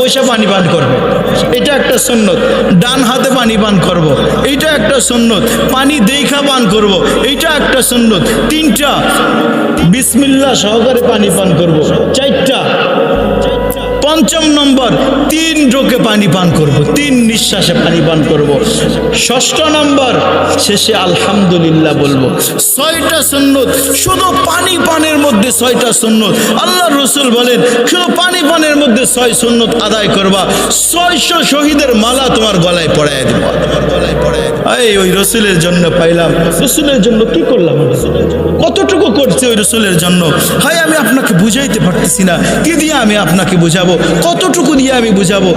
বসে পানি পান করবে, এটা একটা সুন্নত। ডান হাতে পানি পান করব, এইটা একটা সুন্নত। পানি দেখা পান করব, এইটা একটা সুন্নত। তিনটা বিসমিল্লাহ সহকারে পানি পান করব। চারটা, পঞ্চম নম্বর 3 ঢোকে পানি পান করব, 3 নিঃশ্বাসে পানি পান করব। ষষ্ঠ নম্বর শেষে আলহামদুলিল্লাহ বলবো। 6টা সুন্নত, শুধু পানি পানের মধ্যে 6টা সুন্নত। আল্লাহ রসুল বলেন শুধু পানি পানের মধ্যে 6 সুন্নত আদায় করবা, 600 শহীদের মালা তোমার গলায় পড়ায় দিব। এই ওই রসুলের জন্য পাইলাম, রসুলের জন্য কি করলাম, কতটুকু করছে ওই রসুলের জন্য। হায় আমি আপনাকে বুঝাইতে পারতেছি না, কি দিয়ে আমি আপনাকে বুঝাবো, কতটুকু দিয়ে আমি বুঝাবো।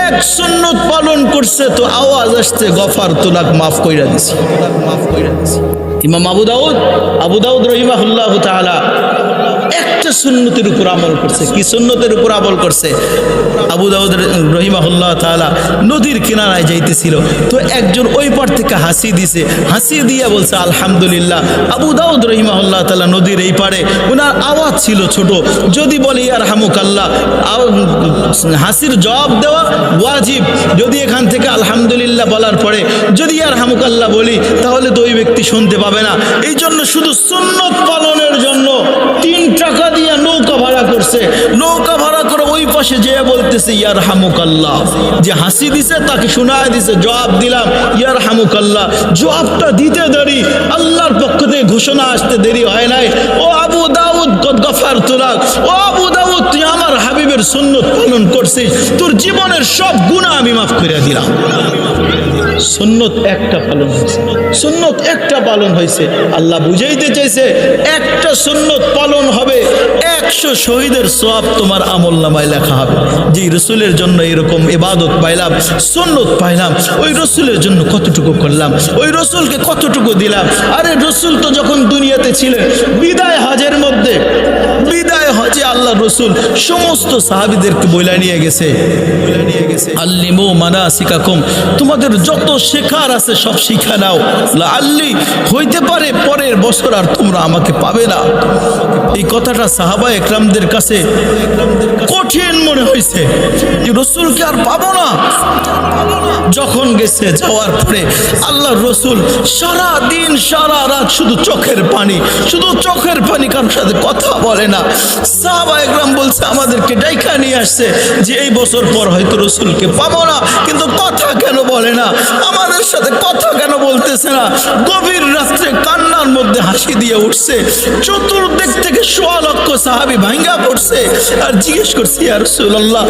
এক সুন্নত পালন করছে তো আওয়াজ আসছে গফার তোলাক, মাফ কইরা দিছি। ইমাম আবু দাউদ রহিমাহুল্লাহ তাআলা একটা সুন্নতের উপর আমল করছে। কি সুন্নতের উপর আমল করছে? আবু দাউদ রহিমাহুল্লাহ তাআলা নদীর কিনারায় যাইতেছিল, তো একজন ওই পার থেকে হাসি দিছে, হাসি দিয়া বলছে আলহামদুলিল্লাহ। আবু দাউদ রহিমাহুল্লাহ তাআলা নদীর এই পারে, ওনার আওয়াজ ছিল ছোট, যদি বলে ইয়ারহামুকাল্লাহ, হাসির জবাব দেওয়া ওয়াজিব। যদি এখান থেকে আলহামদুলিল্লাহ বলার পরে যদি ইয়ারহামুকাল্লাহ বলি, তাহলে তো ওই ব্যক্তি শুনতে পাবে না। এই জন্য শুধু সুন্নত পালনের জন্য 3 টাকা দিয়ে নৌকা ভাড়া করছে। নৌকা ভাড়া করে ওই পাশে যেয়ে বলতেছে ইয়ারহামুকাল্লাহ। যে হাসি দিছে তাকে শোনায় দিছে, জবাব দিলাম ইয়ারহামুকাল্লাহ। জবাবটা দিতে দেরি, আল্লাহর পক্ষ থেকে ঘোষণা আসতে দেরি হয় নাই। ও আবু দাউদ কদ গফারতু লাক, ও আবু দাউদ তুই আমার হাবিবের সুন্নত পালন করছিস, তোর জীবনের সব গুনাহ আমি মাফ করে দিলাম। সুন্নত একটা পালন হয়েছে, সুন্নত একটা পালন হয়েছে। আল্লাহ বুঝাইতে চাইছে একটা সুন্নত পালন হবে, 100 শহীদের সওয়াব তোমার আমলনামায় লেখা হবে। যে রসুলের জন্য এরকম ইবাদত পাইলাম, সুন্নত পাইলাম, ওই রসুলের জন্য কতটুকু করলাম, ওই রসুলকে কতটুকু দিলাম। আরে রসুল তো যখন দুনিয়াতে ছিলেন, বিদায় হজের মধ্যে, বিদায় হজে আল্লাহ রসুল সমস্ত সাহাবীদেরকে বইলা নিয়ে গেছে, আল্লিমু মানাসিকাকুম, তোমাদের যত শেখার আছে সব শিখা নাও, লাআল্লি হইতে পারে পরের বছর আর তোমরা আমাকে পাবে না। এই কথাটা সাহাবা একরামদের কাছে কঠিন মনে হয়েছে যে রসুলকে আর পাবো না। যখন গেছে, যাওয়ার পরে আল্লাহ রসুল সারা দিন সারা রাত শুধু চোখের পানি, শুধু চোখের পানি, কারোর সাথে কথা বলে না। সাহাবা একরাম বলছে আমাদেরকে ডাইকা নিয়ে আসছে যে এই বছর পর হয়তো রসুলকে পাবো না, কিন্তু কথা কেন বলে না, আমাদের সাথে কথা কেন বলতেছে না। গভীর রাত্রে কান্নার মধ্যে হাসি দিয়ে উঠছে, চতুর্দিক থেকে 1.25 লক্ষ সাহাবী ভাঙ্গা পড়ছে আর জিজ্ঞেস করছে ইয়া রাসূলুল্লাহ,